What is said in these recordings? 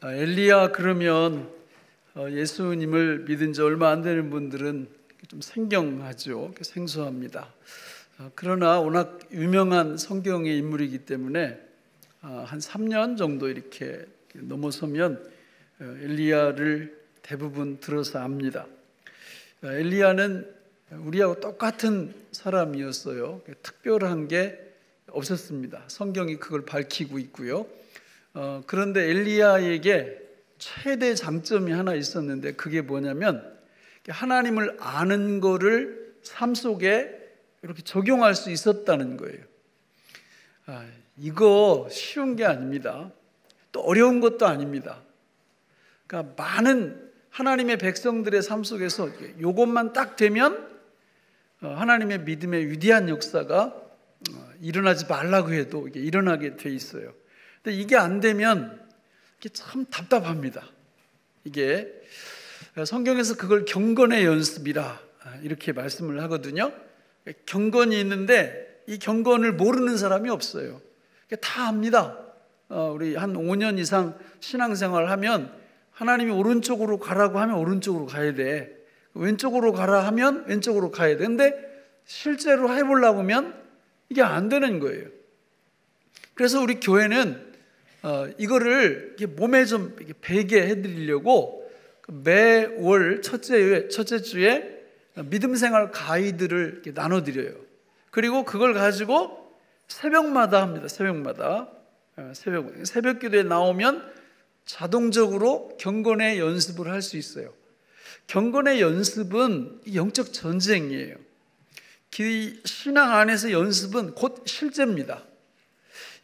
엘리야 그러면 예수님을 믿은 지 얼마 안 되는 분들은 좀 생경하죠. 생소합니다. 그러나 워낙 유명한 성경의 인물이기 때문에 한 3년 정도 이렇게 넘어서면 엘리야를 대부분 들어서 압니다. 엘리야는 우리하고 똑같은 사람이었어요. 특별한 게 없었습니다. 성경이 그걸 밝히고 있고요. 그런데 엘리야에게 최대 장점이 하나 있었는데 그게 뭐냐면 하나님을 아는 거를 삶 속에 이렇게 적용할 수 있었다는 거예요. 이거 쉬운 게 아닙니다. 또 어려운 것도 아닙니다. 그러니까 많은 하나님의 백성들의 삶 속에서 이것만 딱 되면 하나님의 믿음의 위대한 역사가 일어나지 말라고 해도 이게 일어나게 돼 있어요. 근데 이게 안 되면 이게 참 답답합니다. 이게 성경에서 그걸 경건의 연습이라 이렇게 말씀을 하거든요. 경건이 있는데 이 경건을 모르는 사람이 없어요. 다 압니다. 우리 한 5년 이상 신앙생활을 하면 하나님이 오른쪽으로 가라고 하면 오른쪽으로 가야 돼. 왼쪽으로 가라 하면 왼쪽으로 가야 돼. 근데 실제로 해보려고 하면 이게 안 되는 거예요. 그래서 우리 교회는 이거를 몸에 좀 배게 해드리려고 매월 첫째 주에 믿음생활 가이드를 나눠드려요. 그리고 그걸 가지고 새벽마다 합니다. 새벽마다 새벽 기도에 나오면 자동적으로 경건의 연습을 할 수 있어요. 경건의 연습은 영적 전쟁이에요. 신앙 안에서 연습은 곧 실제입니다.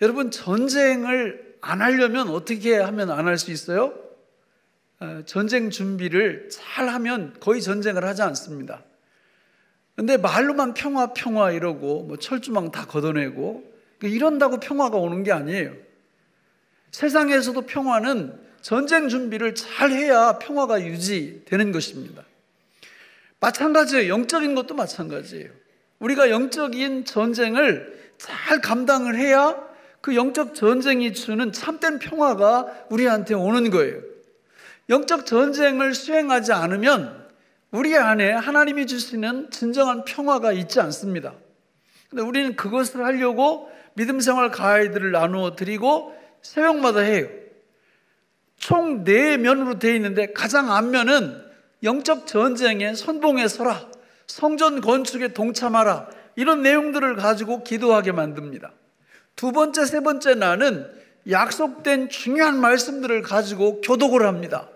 여러분, 전쟁을 안 하려면 어떻게 하면 안 할 수 있어요? 전쟁 준비를 잘 하면 거의 전쟁을 하지 않습니다. 근데 말로만 평화 이러고 뭐 철조망 다 걷어내고 이런다고 평화가 오는 게 아니에요. 세상에서도 평화는 전쟁 준비를 잘 해야 평화가 유지되는 것입니다. 마찬가지예요. 영적인 것도 마찬가지예요. 우리가 영적인 전쟁을 잘 감당을 해야 그 영적 전쟁이 주는 참된 평화가 우리한테 오는 거예요. 영적 전쟁을 수행하지 않으면 우리 안에 하나님이 주시는 진정한 평화가 있지 않습니다. 근데 우리는 그것을 하려고 믿음생활 가이드를 나누어 드리고 새벽마다 해요. 총 4면으로 되어 있는데 가장 앞면은 영적 전쟁에 선봉에 서라, 성전 건축에 동참하라, 이런 내용들을 가지고 기도하게 만듭니다. 두 번째, 세 번째 날은 약속된 중요한 말씀들을 가지고 교독을 합니다.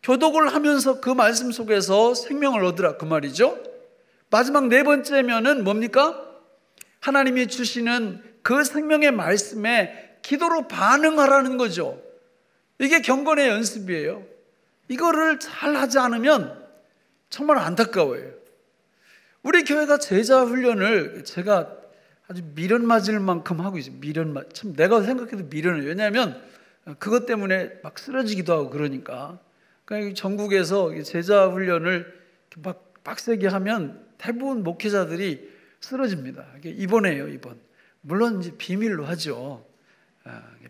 교독을 하면서 그 말씀 속에서 생명을 얻으라, 그 말이죠. 마지막 4번째면은 뭡니까? 하나님이 주시는 그 생명의 말씀에 기도로 반응하라는 거죠. 이게 경건의 연습이에요. 이거를 잘 하지 않으면 정말 안타까워요. 우리 교회가 제자 훈련을 제가 아주 미련 맞을 만큼 하고 있어요. 참 내가 생각해도 미련해요. 왜냐하면 그것 때문에 막 쓰러지기도 하고 그러니까 전국에서 제자 훈련을 막 빡세게 하면 대부분 목회자들이 쓰러집니다. 입원해요, 입원. 물론 이제 비밀로 하죠.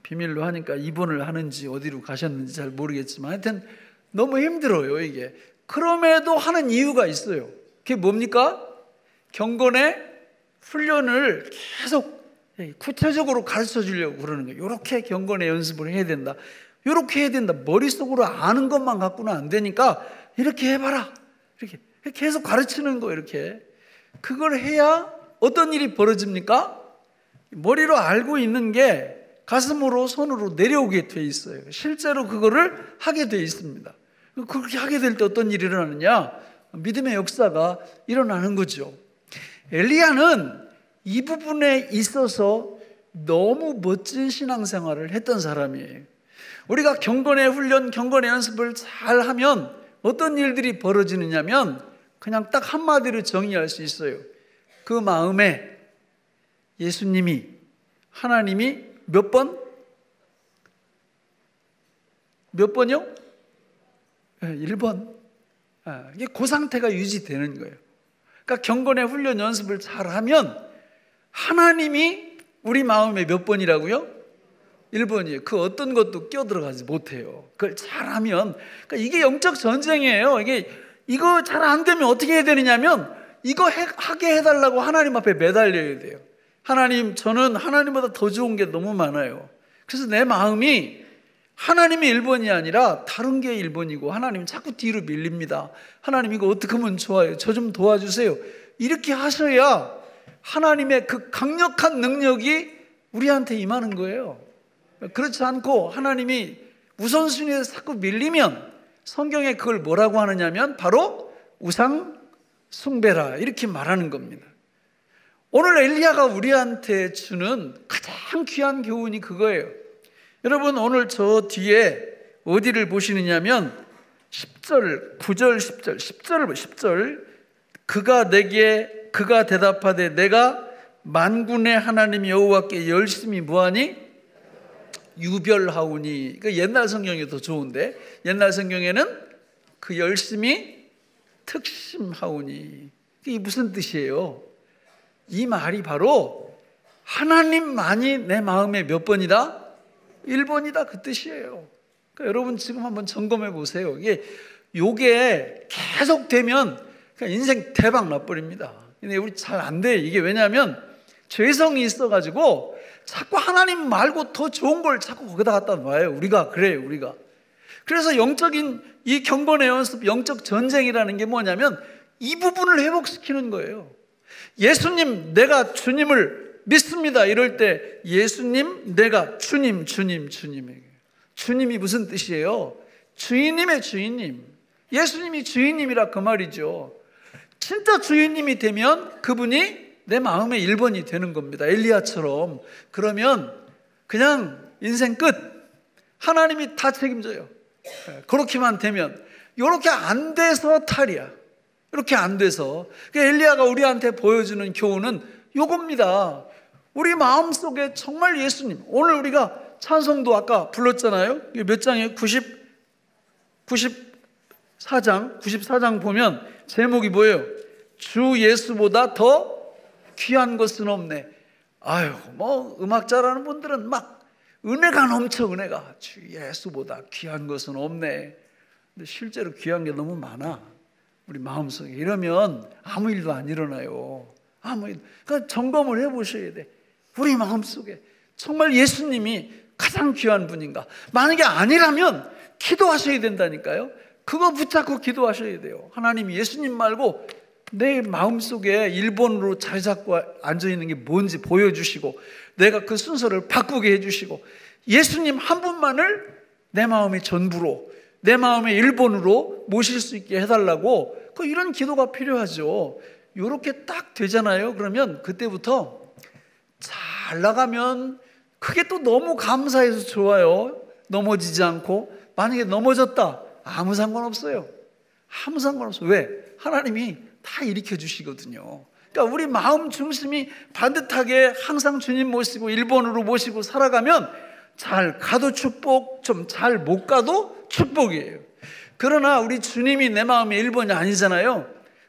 비밀로 하니까 입원을 하는지 어디로 가셨는지 잘 모르겠지만 하여튼 너무 힘들어요, 이게. 그럼에도 하는 이유가 있어요. 그게 뭡니까? 경건의 훈련을 계속 구체적으로 가르쳐 주려고 그러는 거예요. 이렇게 경건의 연습을 해야 된다. 이렇게 해야 된다. 머릿속으로 아는 것만 갖고는 안 되니까 이렇게 해봐라. 이렇게 계속 가르치는 거예요. 이렇게. 그걸 해야 어떤 일이 벌어집니까? 머리로 알고 있는 게 가슴으로 손으로 내려오게 돼 있어요. 실제로 그거를 하게 돼 있습니다. 그렇게 하게 될 때 어떤 일이 일어나느냐? 믿음의 역사가 일어나는 거죠. 엘리야는 이 부분에 있어서 너무 멋진 신앙생활을 했던 사람이에요. 우리가 경건의 훈련, 경건의 연습을 잘 하면 어떤 일들이 벌어지느냐면 그냥 딱 한마디로 정의할 수 있어요. 그 마음에 예수님이, 하나님이 몇 번? 몇 번이요? 1번. 이게 그 상태가 유지되는 거예요. 그러니까 경건의 훈련 연습을 잘 하면 하나님이 우리 마음에 몇 번이라고요? 1번이에요. 그 어떤 것도 끼어들어가지 못해요. 그걸 잘하면, 그러니까 이게 영적 전쟁이에요. 이거 잘 안 되면 어떻게 해야 되느냐면 이거 하게 해달라고 하나님 앞에 매달려야 돼요. 하나님, 저는 하나님보다 더 좋은 게 너무 많아요. 그래서 내 마음이 하나님이 1번이 아니라 다른 게 1번이고 하나님 자꾸 뒤로 밀립니다. 하나님 이거 어떻게 하면 좋아요? 저 좀 도와주세요. 이렇게 하셔야 하나님의 그 강력한 능력이 우리한테 임하는 거예요. 그렇지 않고 하나님이 우선순위에서 자꾸 밀리면 성경에 그걸 뭐라고 하느냐면 바로 우상 숭배라 이렇게 말하는 겁니다. 오늘 엘리야가 우리한테 주는 가장 귀한 교훈이 그거예요. 여러분 오늘 저 뒤에 어디를 보시느냐면 10절, 9절, 10절 그가 대답하되 내가 만군의 하나님 여호와께 열심히 뭐하니? 유별하오니. 그 옛날 성경이 더 좋은데 옛날 성경에는 그 열심히 특심하오니. 이게 무슨 뜻이에요? 이 말이 바로 하나님만이 내 마음에 몇 번이다? 1번이다 그 뜻이에요. 그러니까 여러분 지금 한번 점검해 보세요. 요게 계속 되면 인생 대박 나버립니다. 근데 우리 잘 안 돼. 이게 왜냐하면 죄성이 있어가지고 자꾸 하나님 말고 더 좋은 걸 자꾸 거기다 갖다 놔요. 우리가. 그래서 영적인 이 경건의 연습, 영적 전쟁이라는 게 뭐냐면 이 부분을 회복시키는 거예요. 예수님, 내가 주님을 믿습니다. 이럴 때 예수님, 내가 주님에게. 주님이 무슨 뜻이에요? 주인님의 주인님. 예수님이 주인님이라 그 말이죠. 진짜 주인님이 되면 그분이 내 마음의 1번이 되는 겁니다. 엘리야처럼. 그러면 그냥 인생 끝. 하나님이 다 책임져요. 그렇게만 되면. 이렇게 안 돼서 탈이야. 이렇게 안 돼서. 엘리야가 우리한테 보여주는 교훈은 요겁니다. 우리 마음속에 정말 예수님. 오늘 우리가 찬송도 아까 불렀잖아요. 이게 몇 장이에요? 94장 보면 제목이 뭐예요? 주 예수보다 더 귀한 것은 없네. 아유, 뭐 음악 잘하는 분들은 막 은혜가 넘쳐. 주 예수보다 귀한 것은 없네. 근데 실제로 귀한 게 너무 많아. 우리 마음속에. 이러면 아무 일도 안 일어나요. 그러니까 점검을 해보셔야 돼. 우리 마음속에 정말 예수님이 가장 귀한 분인가? 만약에 아니라면 기도하셔야 된다니까요. 그거 붙잡고 기도하셔야 돼요. 하나님, 예수님 말고 내 마음속에 1번으로 자리 잡고 앉아있는 게 뭔지 보여주시고 내가 그 순서를 바꾸게 해주시고 예수님 한 분만을 내 마음의 전부로, 내 마음의 1번으로 모실 수 있게 해달라고, 이런 기도가 필요하죠. 이렇게 딱 되잖아요. 그러면 그때부터 잘 나가면 그게 또 너무 감사해서 좋아요. 넘어지지 않고. 만약에 넘어졌다, 아무 상관없어요. 아무 상관없어요. 왜? 하나님이 다 일으켜 주시거든요. 그러니까 우리 마음 중심이 반듯하게 항상 주님 모시고 1번으로 모시고 살아가면 잘 가도 축복, 좀 잘 못 가도 축복이에요. 그러나 우리 주님이 내 마음의 1번이 아니잖아요.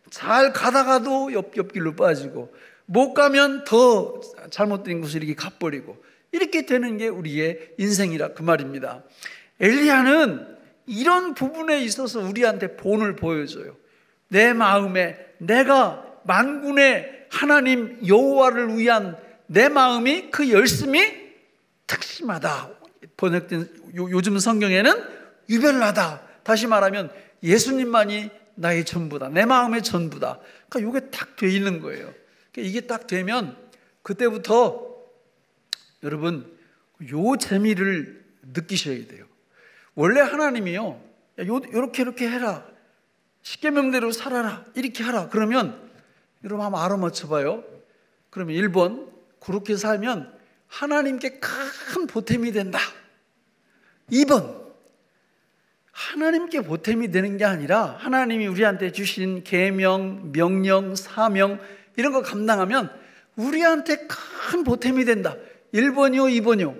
잘 가다가도 옆길로 빠지고 못 가면 더 잘못된 곳을 이렇게 가버리고 이렇게 되는 게 우리의 인생이라 그 말입니다. 엘리야는 이런 부분에 있어서 우리한테 본을 보여줘요. 내 마음에 내가 만군의 하나님 여호와를 위한 내 마음이 그 열심이 특심하다. 번역된 요즘 성경에는 유별나다. 다시 말하면 예수님만이 나의 전부다. 내 마음의 전부다. 그러니까 이게 딱 돼 있는 거예요. 이게 딱 되면 그때부터 여러분 요 재미를 느끼셔야 돼요. 원래 하나님이요, 요렇게 해라, 십계명대로 살아라, 이렇게 하라. 그러면 여러분 한번 알아맞혀봐요. 그러면 1번, 그렇게 살면 하나님께 큰 보탬이 된다. 2번, 하나님께 보탬이 되는 게 아니라 하나님이 우리한테 주신 계명, 명령, 사명 이런 거 감당하면 우리한테 큰 보탬이 된다. 1번이요, 2번이요?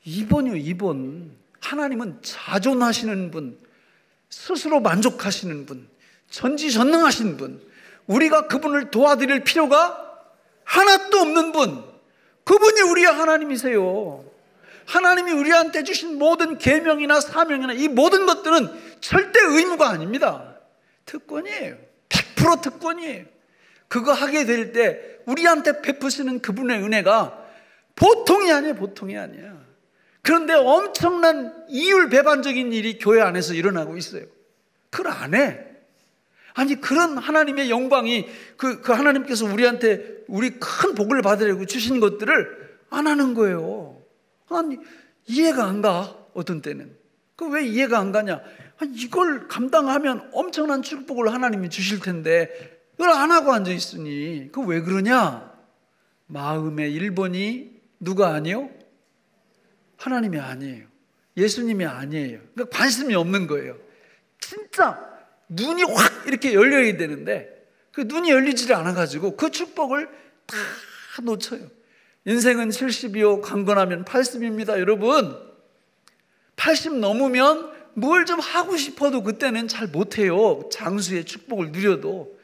2번이요, 2번. 하나님은 자존하시는 분, 스스로 만족하시는 분, 전지전능하신 분, 우리가 그분을 도와드릴 필요가 하나도 없는 분, 그분이 우리의 하나님이세요. 하나님이 우리한테 주신 모든 계명이나 사명이나 이 모든 것들은 절대 의무가 아닙니다. 특권이에요. 100% 특권이에요. 그거 하게 될 때 우리한테 베푸시는 그분의 은혜가 보통이 아니에요. 보통이 아니야. 그런데 엄청난 이율배반적인 일이 교회 안에서 일어나고 있어요. 그걸 안 해. 아니, 그런 하나님의 영광이 그 하나님께서 우리한테 우리 큰 복을 받으려고 주신 것들을 안 하는 거예요. 아니, 이해가 안 가. 어떤 때는. 그 왜 이해가 안 가냐? 아니, 이걸 감당하면 엄청난 축복을 하나님이 주실 텐데 이걸 안 하고 앉아 있으니 그 왜 그러냐? 마음의 1번이 누가 아니요? 하나님이 아니에요. 예수님이 아니에요. 그러니까 관심이 없는 거예요. 진짜 눈이 확 이렇게 열려야 되는데 그 눈이 열리지를 않아가지고 그 축복을 다 놓쳐요. 인생은 70이요 강건하면 80입니다. 여러분, 80 넘으면 뭘 좀 하고 싶어도 그때는 잘 못해요. 장수의 축복을 누려도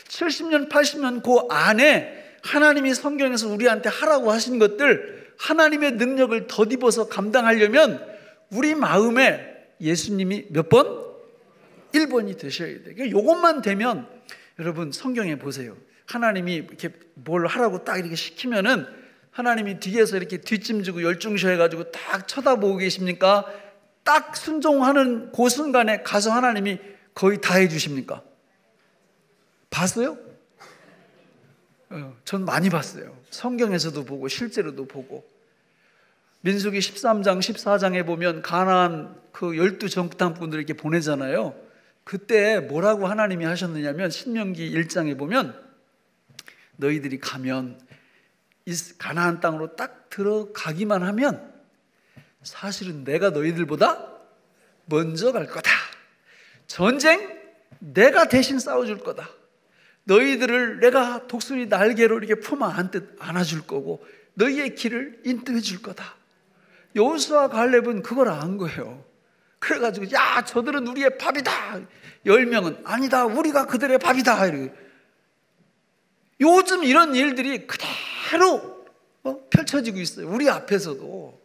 70년 80년 그 안에 하나님이 성경에서 우리한테 하라고 하신 것들, 하나님의 능력을 덧입어서 감당하려면 우리 마음에 예수님이 몇 번? 1번이 되셔야 돼요. 그러니까 이것만 되면, 여러분 성경에 보세요. 하나님이 이렇게 뭘 하라고 딱 이렇게 시키면은 하나님이 뒤에서 이렇게 뒷짐지고 열중셔해가지고 딱 쳐다보고 계십니까? 딱 순종하는 그 순간에 가서 하나님이 거의 다 해주십니까? 봤어요? 전 많이 봤어요. 성경에서도 보고 실제로도 보고. 민수기 13장 14장에 보면 가나안 그 12 정탐꾼들 이렇게 보내잖아요. 그때 뭐라고 하나님이 하셨느냐면 신명기 1장에 보면 너희들이 가면 이 가나안 땅으로 딱 들어가기만 하면 사실은 내가 너희들보다 먼저 갈 거다. 전쟁 내가 대신 싸워줄 거다. 너희들을 내가 독수리 날개로 이렇게 품어 안아줄 거고 너희의 길을 인도해 줄 거다. 여호수아 갈렙은 그걸 안 거예요. 그래가지고 야 저들은 우리의 밥이다. 10명은 아니다 우리가 그들의 밥이다. 요즘 이런 일들이 그대로 펼쳐지고 있어요. 우리 앞에서도.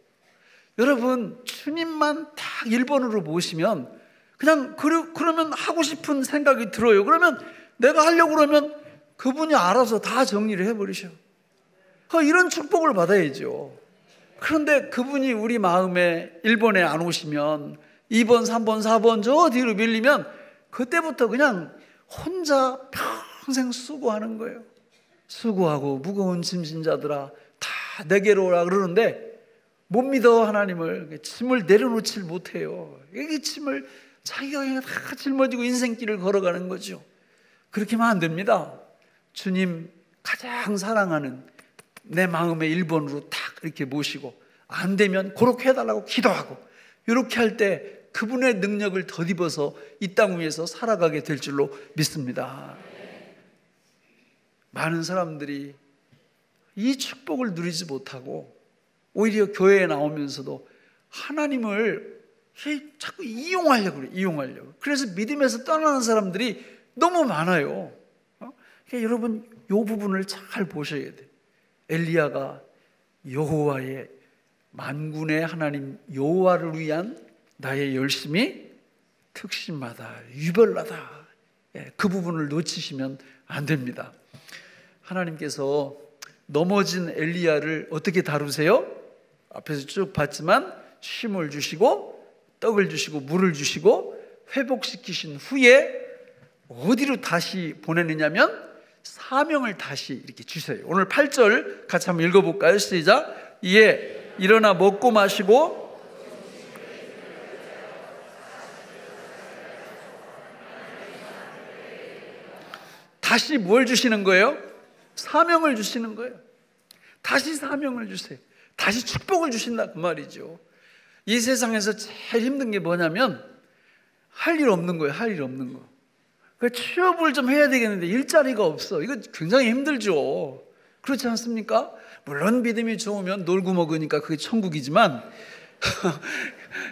여러분 주님만 딱 1번으로 모시면 그냥 그러면 하고 싶은 생각이 들어요. 그러면 내가 하려고 그러면 그분이 알아서 다 정리를 해버리셔. 이런 축복을 받아야죠. 그런데 그분이 우리 마음에 1번에 안 오시면 2번, 3번, 4번 저 뒤로 밀리면 그때부터 그냥 혼자 평생 수고하는 거예요. 수고하고 무거운 짐진 자들아 다 내게로 오라 그러는데 못 믿어 하나님을. 짐을 내려놓질 못해요. 이 짐을 자기가 그냥 다 짊어지고 인생길을 걸어가는 거죠. 그렇게 하면 안 됩니다. 주님 가장 사랑하는 내 마음의 1번으로 딱 이렇게 모시고 안 되면 그렇게 해달라고 기도하고 이렇게 할 때 그분의 능력을 덧입어서 이 땅 위에서 살아가게 될 줄로 믿습니다. 많은 사람들이 이 축복을 누리지 못하고 오히려 교회에 나오면서도 하나님을 자꾸 이용하려고 그래요. 이용하려고. 그래서 믿음에서 떠나는 사람들이 너무 많아요. 그러니까 여러분 이 부분을 잘 보셔야 돼요. 엘리야가 여호와의 만군의 하나님 여호와를 위한 나의 열심이 특심마다 유별나다. 그 부분을 놓치시면 안 됩니다. 하나님께서 넘어진 엘리야를 어떻게 다루세요? 앞에서 쭉 봤지만 쉼을 주시고 떡을 주시고 물을 주시고 회복시키신 후에 어디로 다시 보내느냐면 사명을 다시 이렇게 주세요. 오늘 8절 같이 한번 읽어볼까요? 시작. 이에 일어나 먹고 마시고 다시 뭘 주시는 거예요? 사명을 주시는 거예요. 다시 사명을 주세요. 다시 축복을 주신다 그 말이죠. 이 세상에서 제일 힘든 게 뭐냐면 할 일 없는 거예요. 할 일 없는 거. 취업을 좀 해야 되겠는데 일자리가 없어. 이거 굉장히 힘들죠. 그렇지 않습니까? 물론 믿음이 좋으면 놀고 먹으니까 그게 천국이지만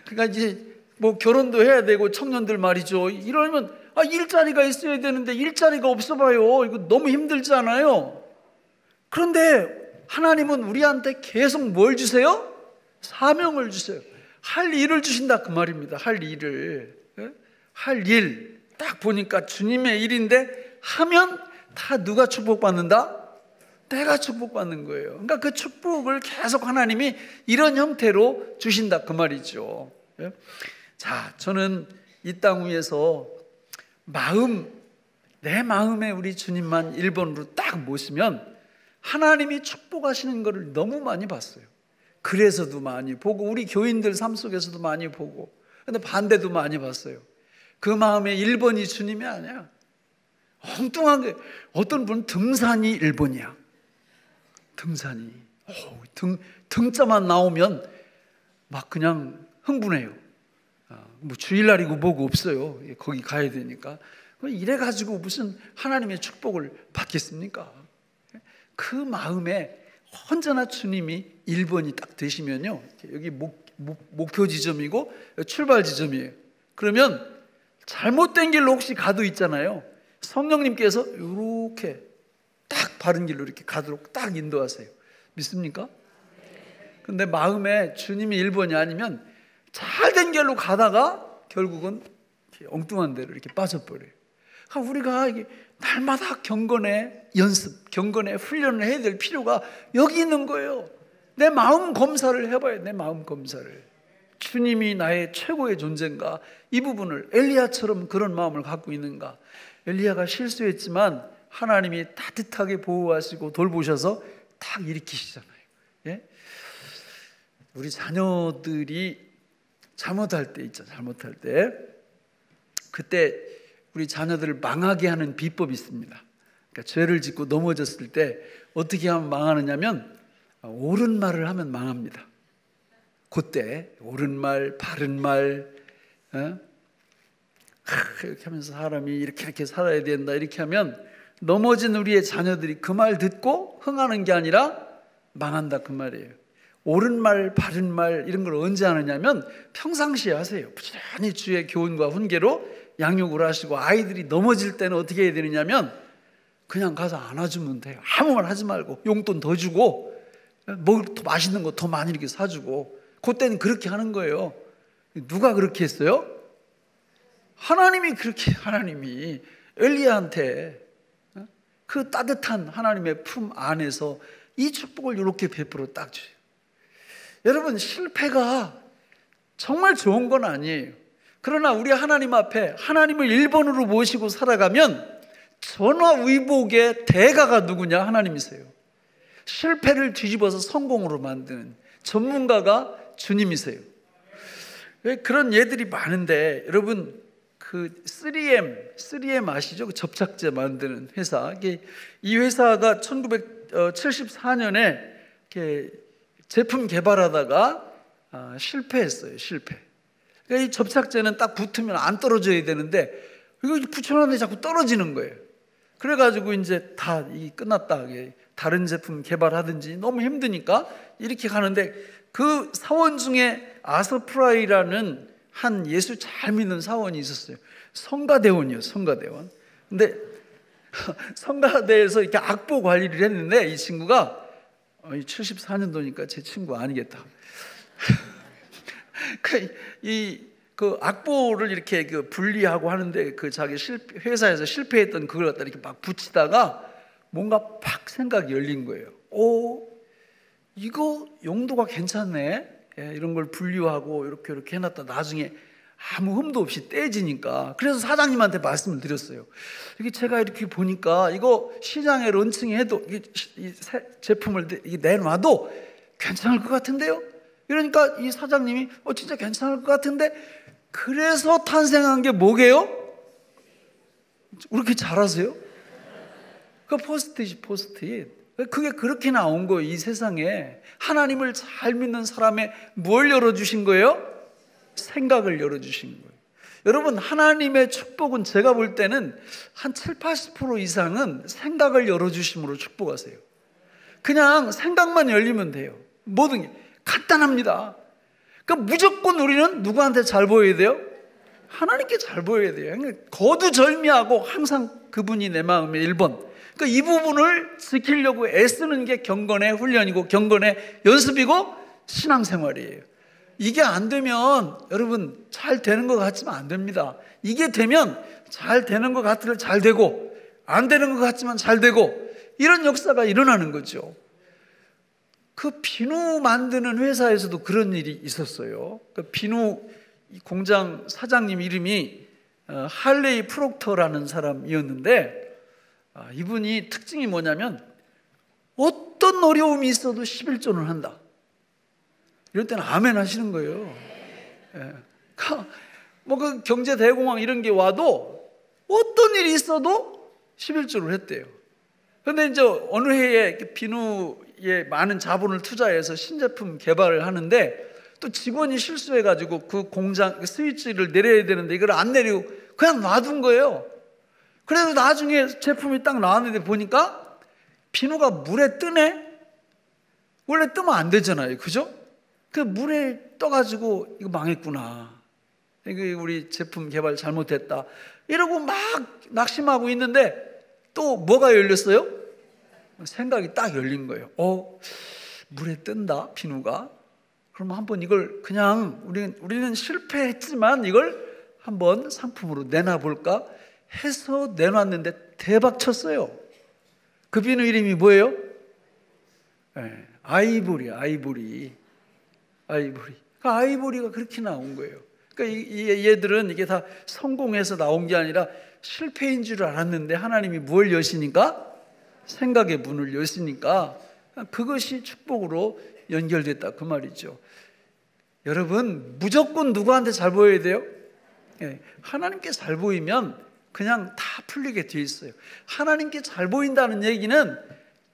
그러니까 이제 뭐 결혼도 해야 되고 청년들 말이죠. 이러면 일자리가 있어야 되는데 일자리가 없어 봐요. 이거 너무 힘들잖아요. 그런데 하나님은 우리한테 계속 뭘 주세요? 사명을 주세요. 할 일을 주신다 그 말입니다. 할 일을. 할 일. 딱 보니까 주님의 일인데 하면 다 누가 축복받는다? 내가 축복받는 거예요. 그러니까 그 축복을 계속 하나님이 이런 형태로 주신다 그 말이죠. 자, 저는 이 땅 위에서 내 마음에 우리 주님만 1번으로 딱 모시면 하나님이 축복하시는 것을 너무 많이 봤어요. 그래서도 많이 보고 우리 교인들 삶 속에서도 많이 보고, 근데 반대도 많이 봤어요. 그 마음에 1번이 주님이 아니야. 엉뚱한 게, 어떤 분은 등산이 1번이야. 등산이 등자만 나오면 막 그냥 흥분해요. 뭐 주일날이고 뭐고 없어요. 거기 가야 되니까. 이래가지고 무슨 하나님의 축복을 받겠습니까? 그 마음에 언제나 주님이 1번이 딱 되시면요, 여기 목표 지점이고 출발 지점이에요. 그러면 잘못된 길로 혹시 가도 있잖아요, 성령님께서 이렇게 딱 바른 길로 이렇게 가도록 딱 인도하세요. 믿습니까? 근데 마음에 주님이 1번이 아니면 잘된 길로 가다가 결국은 엉뚱한 데로 이렇게 빠져버려요. 그러니까 우리가 이게 날마다 경건의 연습, 경건의 훈련을 해야 될 필요가 여기 있는 거예요. 내 마음 검사를 해봐요. 내 마음 검사를. 주님이 나의 최고의 존재인가? 이 부분을 엘리야처럼 그런 마음을 갖고 있는가? 엘리야가 실수했지만 하나님이 따뜻하게 보호하시고 돌보셔서 딱 일으키시잖아요. 예? 우리 자녀들이 잘못할 때 있죠. 잘못할 때. 그때 우리 자녀들을 망하게 하는 비법이 있습니다. 그러니까 죄를 짓고 넘어졌을 때 어떻게 하면 망하느냐면, 옳은 말을 하면 망합니다. 그때 옳은 말, 바른 말, 이렇게 하면서 사람이 이렇게 살아야 된다, 이렇게 하면 넘어진 우리의 자녀들이 그 말 듣고 흥하는 게 아니라 망한다 그 말이에요. 옳은 말, 바른 말 이런 걸 언제 하느냐면 평상시에 하세요. 부지런히 주의 교훈과 훈계로 양육을 하시고, 아이들이 넘어질 때는 어떻게 해야 되느냐면 그냥 가서 안아주면 돼요. 아무 말 하지 말고 용돈 더 주고 먹을 더 맛있는 거 더 많이 이렇게 사주고, 그때는 그렇게 하는 거예요. 누가 그렇게 했어요? 하나님이 그렇게, 하나님이 엘리야한테 그 따뜻한 하나님의 품 안에서 이 축복을 이렇게 베풀어 딱 줘요. 여러분, 실패가 정말 좋은 건 아니에요. 그러나 우리 하나님 앞에 하나님을 1번으로 모시고 살아가면 전화위복의 대가가 누구냐? 하나님이세요. 실패를 뒤집어서 성공으로 만드는 전문가가 주님이세요. 그런 예들이 많은데, 여러분 그 3M 아시죠? 그 접착제 만드는 회사. 이 회사가 1974년에 이렇게 제품 개발하다가 실패했어요. 실패. 그러니까 이 접착제는 딱 붙으면 안 떨어져야 되는데 이거 붙여놨는데 자꾸 떨어지는 거예요. 그래가지고 이제 다 끝났다. 다른 제품 개발하든지 너무 힘드니까 이렇게 가는데, 그 사원 중에 아서프라이라는 한 예수 잘 믿는 사원이 있었어요. 성가대원이요, 성가대원. 근데 성가대에서 이렇게 악보 관리를 했는데, 이 친구가 74년도니까 제 친구 아니겠다. 그 악보를 이렇게 분리하고 하는데, 그 자기 회사에서 실패했던 그걸 갖다 이렇게 막 붙이다가 뭔가 팍 생각이 열린 거예요. 이거 용도가 괜찮네. 이런 걸 분류하고 이렇게 해놨다 나중에 아무 흠도 없이 떼지니까. 그래서 사장님한테 말씀을 드렸어요. 이게 제가 이렇게 보니까 이거 시장에 런칭해도, 이 제품을 내놔도 괜찮을 것 같은데요? 이러니까 이 사장님이 진짜 괜찮을 것 같은데. 그래서 탄생한 게 뭐게요? 왜 이렇게 잘하세요? 그 포스트잇이 포스트잇. 그게 그렇게 나온 거예요. 이 세상에 하나님을 잘 믿는 사람의 뭘 열어주신 거예요? 생각을 열어주신 거예요. 여러분, 하나님의 축복은 제가 볼 때는 한 70-80% 이상은 생각을 열어주심으로 축복하세요. 그냥 생각만 열리면 돼요. 모든 게 간단합니다. 그러니까 무조건 우리는 누구한테 잘 보여야 돼요? 하나님께 잘 보여야 돼요. 거두절미하고 항상 그분이 내 마음의 1번. 그러니까 이 부분을 지키려고 애쓰는 게 경건의 훈련이고 경건의 연습이고 신앙생활이에요. 이게 안 되면 여러분 잘 되는 것 같지만 안 됩니다. 이게 되면 잘 되는 것 같으면 잘 되고 안 되는 것 같지만 잘 되고 이런 역사가 일어나는 거죠. 그 비누 만드는 회사에서도 그런 일이 있었어요. 그 비누 공장 사장님 이름이 할레이 프록터라는 사람이었는데 이분이 특징이 뭐냐면 어떤 어려움이 있어도 11조는 한다. 이럴 때는 아멘 하시는 거예요. 뭐 그 경제 대공황 이런 게 와도 어떤 일이 있어도 11조를 했대요. 그런데 이제 어느 해에 비누에 많은 자본을 투자해서 신제품 개발을 하는데 또 직원이 실수해가지고 그 공장 스위치를 내려야 되는데 이걸 안 내리고 그냥 놔둔 거예요. 그래서 나중에 제품이 딱 나왔는데 보니까 비누가 물에 뜨네? 원래 뜨면 안 되잖아요. 그죠? 그 물에 떠가지고 이거 망했구나. 이거 우리 제품 개발 잘못했다. 이러고 막 낙심하고 있는데 또 뭐가 열렸어요? 생각이 딱 열린 거예요. 물에 뜬다, 비누가. 그럼 한번 이걸 그냥 우리는 실패했지만 이걸 한번 상품으로 내놔볼까 해서 내놨는데 대박 쳤어요. 그 비누 이름이 뭐예요? 아이보리야, 아이보리. 그 아이보리가 그렇게 나온 거예요. 그러니까 얘들은 이게 다 성공해서 나온 게 아니라 실패인 줄 알았는데 하나님이 뭘 여시니까? 생각의 문을 여시니까 그것이 축복으로 연결됐다 그 말이죠. 여러분 무조건 누구한테 잘 보여야 돼요? 하나님께 잘 보이면 그냥 다 풀리게 돼 있어요. 하나님께 잘 보인다는 얘기는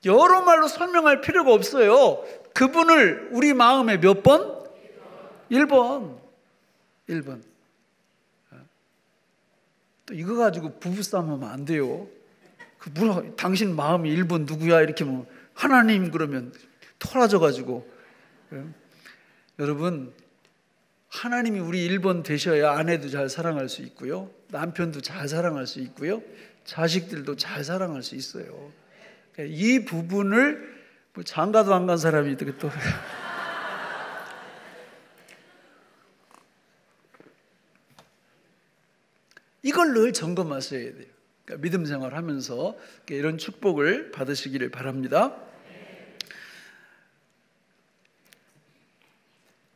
여러 말로 설명할 필요가 없어요. 그분을 우리 마음에 몇 번? 1번. 또 이거 가지고 부부싸움 하면 안 돼요. 당신 마음이 1번 누구야? 이렇게 뭐 하나님 그러면 토라져 가지고. 여러분 하나님이 우리 1번 되셔야 아내도 잘 사랑할 수 있고요, 남편도 잘 사랑할 수 있고요, 자식들도 잘 사랑할 수 있어요. 이 부분을 뭐 장가도 안 간 사람이 또 이걸 늘 점검하셔야 돼요. 그러니까 믿음 생활하면서 이런 축복을 받으시기를 바랍니다.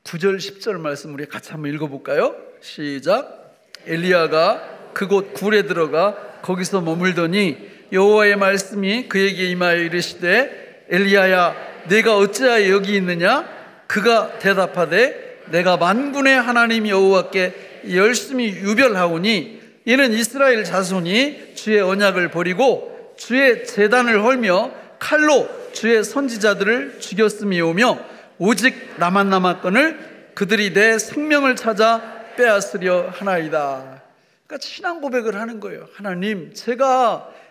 9절 10절 말씀 우리 같이 한번 읽어볼까요? 시작. 엘리야가 그곳 굴에 들어가 거기서 머물더니 여호와의 말씀이 그에게 임하여 이르시되 엘리야야 내가 어찌하여 여기 있느냐? 그가 대답하되 내가 만군의 하나님 여호와께 열심히 유별하오니 이는 이스라엘 자손이 주의 언약을 버리고 주의 제단을 헐며 칼로 주의 선지자들을 죽였음이오며 오직 나만 남았거늘 그들이 내 생명을 찾아 빼앗으려 하나이다. 그러니까 신앙 고백을 하는 거예요.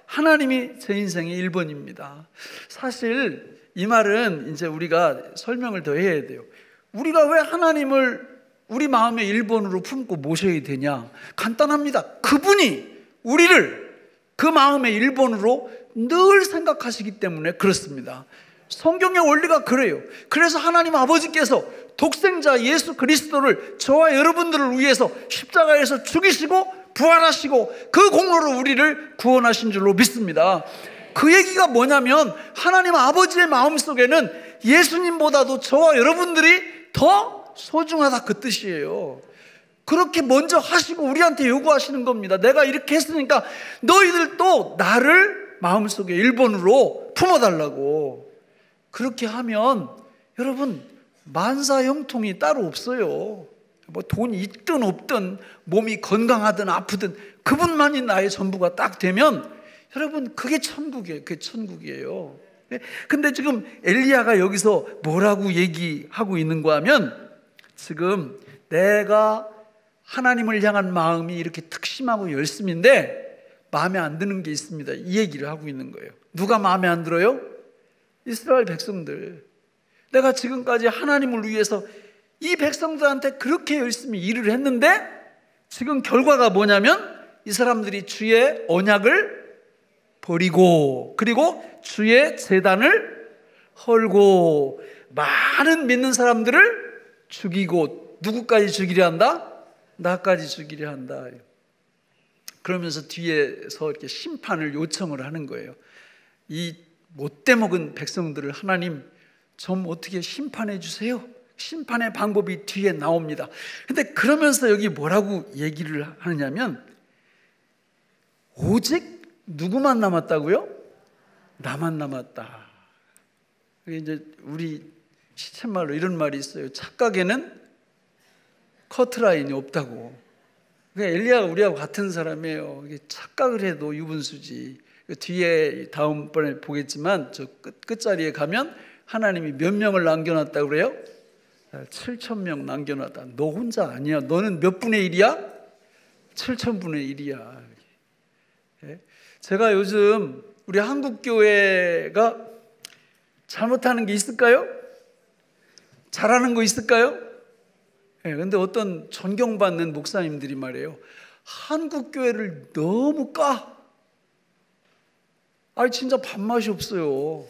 하나님이 제 인생의 1번입니다. 사실 이 말은 이제 우리가 설명을 더 해야 돼요. 우리가 왜 하나님을 우리 마음의 1번으로 품고 모셔야 되냐? 간단합니다. 그분이 우리를 그 마음의 1번으로 늘 생각하시기 때문에 그렇습니다. 성경의 원리가 그래요. 그래서 하나님 아버지께서 독생자 예수 그리스도를 저와 여러분들을 위해서 십자가에서 죽이시고 부활하시고 그 공로로 우리를 구원하신 줄로 믿습니다. 그 얘기가 뭐냐면 하나님 아버지의 마음속에는 예수님보다도 저와 여러분들이 더 소중하다 그 뜻이에요. 그렇게 먼저 하시고 우리한테 요구하시는 겁니다. 내가 이렇게 했으니까 너희들도 나를 마음속에 1번으로 품어달라고. 그렇게 하면 여러분 만사형통이 따로 없어요. 뭐 돈이 있든 없든 몸이 건강하든 아프든 그분만이 나의 전부가 딱 되면 여러분 그게 천국이에요. 그게 천국이에요. 근데 지금 엘리야가 여기서 뭐라고 얘기하고 있는가 하면 지금 내가 하나님을 향한 마음이 이렇게 특심하고 열심인데 마음에 안 드는 게 있습니다. 이 얘기를 하고 있는 거예요. 누가 마음에 안 들어요? 이스라엘 백성들. 내가 지금까지 하나님을 위해서 이 백성들한테 그렇게 열심히 일을 했는데 지금 결과가 뭐냐면 이 사람들이 주의 언약을 버리고 그리고 주의 제단을 헐고 많은 믿는 사람들을 죽이고 누구까지 죽이려 한다? 나까지 죽이려 한다. 그러면서 뒤에서 이렇게 심판을 요청을 하는 거예요. 이 못돼 먹은 백성들을 하나님 좀 어떻게 심판해 주세요. 심판의 방법이 뒤에 나옵니다. 근데 그러면서 여기 뭐라고 얘기를 하느냐면 오직 누구만 남았다고요? 나만 남았다. 이제 우리 시쳇말로 이런 말이 있어요. 착각에는 커트라인이 없다고. 엘리야가 우리하고 같은 사람이에요. 착각을 해도 유분수지. 뒤에 다음번에 보겠지만 저 끝자리에 가면 하나님이 몇 명을 남겨놨다고 그래요? 7,000명 남겨놨다. 너 혼자 아니야. 너는 몇 분의 1이야? 7,000분의 1이야. 제가 요즘 우리 한국교회가 잘못하는 게 있을까요? 잘하는 거 있을까요? 그런데 어떤 존경받는 목사님들이 말해요. 한국교회를 너무 까. 아니 진짜 밥맛이 없어요.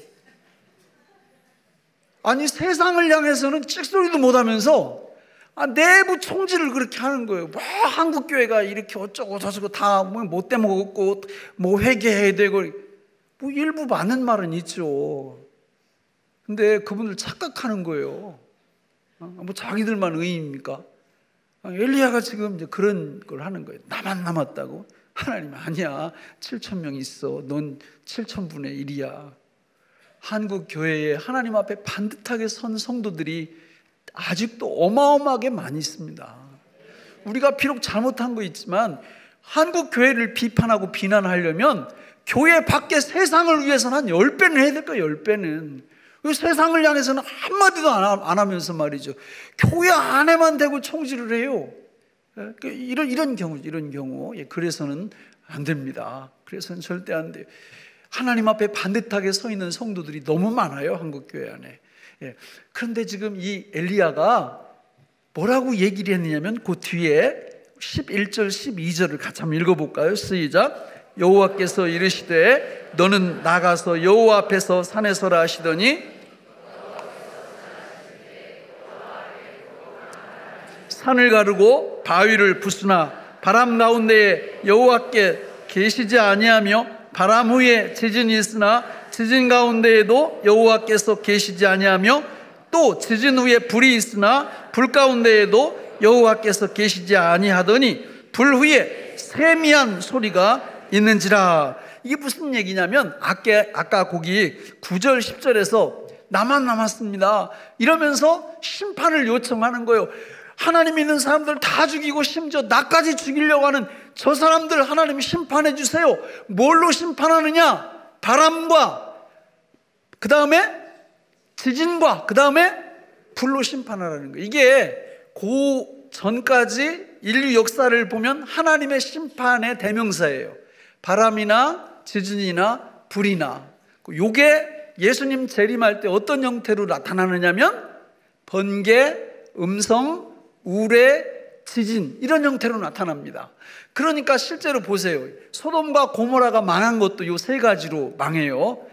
아니 세상을 향해서는 찍소리도 못하면서 내부 총질을 그렇게 하는 거예요. 뭐 한국교회가 이렇게 어쩌고 저쩌고 다 못돼 먹었고 뭐 회개해야 되고 뭐 일부 맞는 말은 있죠. 근데 그분들 착각하는 거예요. 뭐 자기들만 의인입니까? 엘리야가 지금 이제 그런 걸 하는 거예요. 나만 남았다고? 하나님 아니야. 7,000명 있어. 넌 7,000분의 1이야. 한국 교회에 하나님 앞에 반듯하게 선 성도들이 아직도 어마어마하게 많이 있습니다. 우리가 비록 잘못한 거 있지만 한국 교회를 비판하고 비난하려면 교회 밖에 세상을 위해서는 한 10배는 해야 될 거예요. 10배는. 세상을 향해서는 한마디도 안 하면서 말이죠. 교회 안에만 대고 총질을 해요. 이런 경우. 그래서는 안 됩니다. 그래서는 절대 안 돼요. 하나님 앞에 반듯하게 서 있는 성도들이 너무 많아요. 한국 교회 안에. 그런데 지금 이 엘리야가 뭐라고 얘기를 했느냐면 그 뒤에 11절 12절을 같이 한번 읽어볼까요? 시작. 여호와께서 이르시되 너는 나가서 여호와 앞에서 산에 서라 하시더니 산을 가르고 바위를 부수나 바람 가운데에 여호와께 계시지 아니하며 바람 후에 지진이 있으나 지진 가운데에도 여호와께서 계시지 아니하며 또 지진 후에 불이 있으나 불 가운데에도 여호와께서 계시지 아니하더니 불 후에 세미한 소리가 있는지라. 이게 무슨 얘기냐면 아까 거기 9절 10절에서 나만 남았습니다 이러면서 심판을 요청하는 거예요. 하나님 믿는 사람들 다 죽이고 심지어 나까지 죽이려고 하는 저 사람들 하나님 심판해 주세요. 뭘로 심판하느냐? 바람과 그 다음에 지진과 그 다음에 불로 심판하라는 거예요. 이게 그 전까지 인류 역사를 보면 하나님의 심판의 대명사예요. 바람이나 지진이나 불이나. 요게 예수님 재림할 때 어떤 형태로 나타나느냐면 번개, 음성, 우레, 지진 이런 형태로 나타납니다. 그러니까 실제로 보세요. 소돔과 고모라가 망한 것도 이 세 가지로 망해요.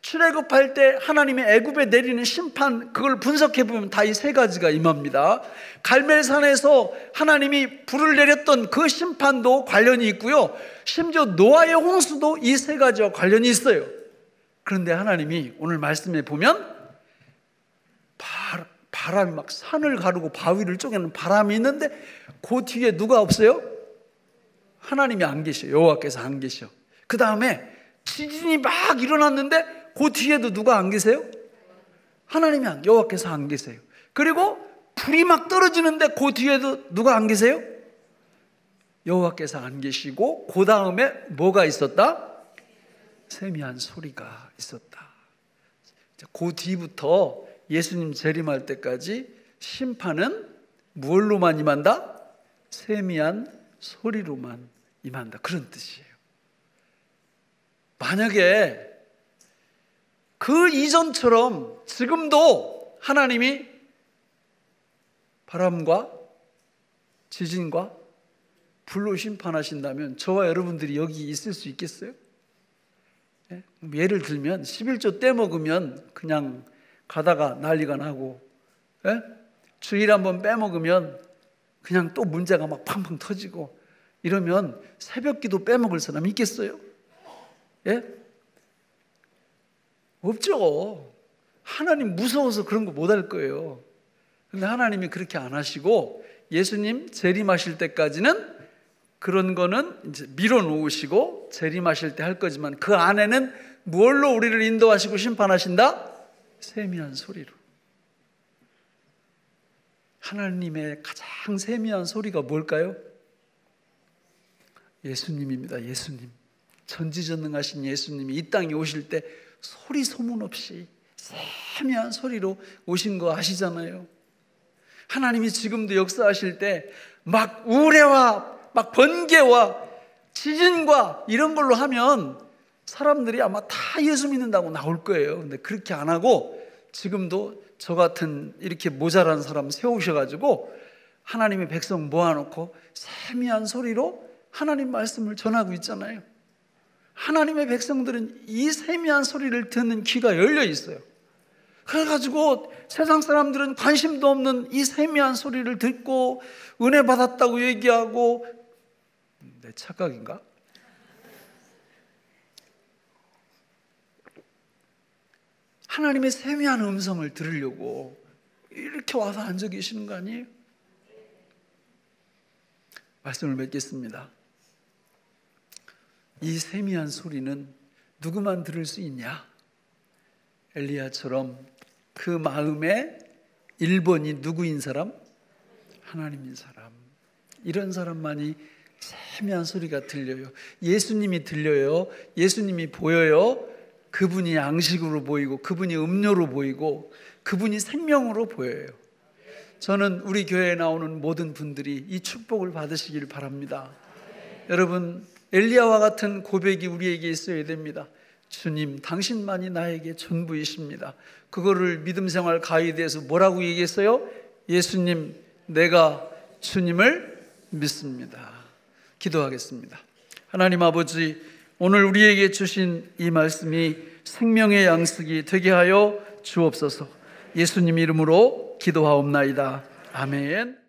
출애굽할 때 하나님의 애굽에 내리는 심판 그걸 분석해 보면 다 이 세 가지가 임합니다. 갈멜산에서 하나님이 불을 내렸던 그 심판도 관련이 있고요. 심지어 노아의 홍수도 이 세 가지와 관련이 있어요. 그런데 하나님이 오늘 말씀에 보면 바람이 막 산을 가르고 바위를 쪼개는 바람이 있는데 그 뒤에 누가 없어요? 하나님이 안 계셔요. 여호와께서 안 계셔. 그 다음에 지진이 막 일어났는데 그 뒤에도 누가 안 계세요? 하나님이 여호와께서 안 계세요. 그리고 불이 막 떨어지는데 그 뒤에도 누가 안 계세요? 여호와께서 안 계시고 그 다음에 뭐가 있었다? 세미한 소리가 있었다. 그 뒤부터 예수님 재림할 때까지 심판은 무엇로만 임한다? 세미한 소리로만 임한다. 그런 뜻이에요. 만약에 그 이전처럼 지금도 하나님이 바람과 지진과 불로 심판하신다면 저와 여러분들이 여기 있을 수 있겠어요? 예를 들면 11조 떼먹으면 그냥 가다가 난리가 나고, 예? 주일 한번 빼먹으면 그냥 또 문제가 막 팡팡 터지고 이러면 새벽기도 빼먹을 사람이 있겠어요? 예? 없죠. 하나님 무서워서 그런 거 못 할 거예요. 근데 하나님이 그렇게 안 하시고 예수님 재림하실 때까지는 그런 거는 이제 밀어놓으시고 재림하실 때 할 거지만 그 안에는 뭘로 우리를 인도하시고 심판하신다? 세미한 소리로. 하나님의 가장 세미한 소리가 뭘까요? 예수님입니다. 예수님. 전지전능하신 예수님이 이 땅에 오실 때 소리 소문 없이 세미한 소리로 오신 거 아시잖아요. 하나님이 지금도 역사하실 때 막 우레와 막 번개와 지진과 이런 걸로 하면 사람들이 아마 다 예수 믿는다고 나올 거예요. 근데 그렇게 안 하고 지금도 저 같은 이렇게 모자란 사람 세우셔가지고 하나님의 백성 모아놓고 세미한 소리로 하나님 말씀을 전하고 있잖아요. 하나님의 백성들은 이 세미한 소리를 듣는 귀가 열려 있어요. 그래가지고 세상 사람들은 관심도 없는 이 세미한 소리를 듣고 은혜 받았다고 얘기하고, 내 착각인가? 하나님의 세미한 음성을 들으려고 이렇게 와서 앉아 계시는 거 아니에요? 말씀을 맺겠습니다. 이 세미한 소리는 누구만 들을 수 있냐? 엘리야처럼 그 마음의 1번이 누구인 사람? 하나님인 사람. 이런 사람만이 세미한 소리가 들려요. 예수님이 들려요. 예수님이 보여요. 그분이 양식으로 보이고 그분이 음료로 보이고 그분이 생명으로 보여요. 저는 우리 교회에 나오는 모든 분들이 이 축복을 받으시길 바랍니다. 여러분, 엘리야와 같은 고백이 우리에게 있어야 됩니다. 주님, 당신만이 나에게 전부이십니다. 그거를 믿음 생활 가이드에서 뭐라고 얘기했어요? 예수님, 내가 주님을 믿습니다. 기도하겠습니다. 하나님 아버지, 오늘 우리에게 주신 이 말씀이 생명의 양식이 되게 하여 주옵소서. 예수님 이름으로 기도하옵나이다. 아멘.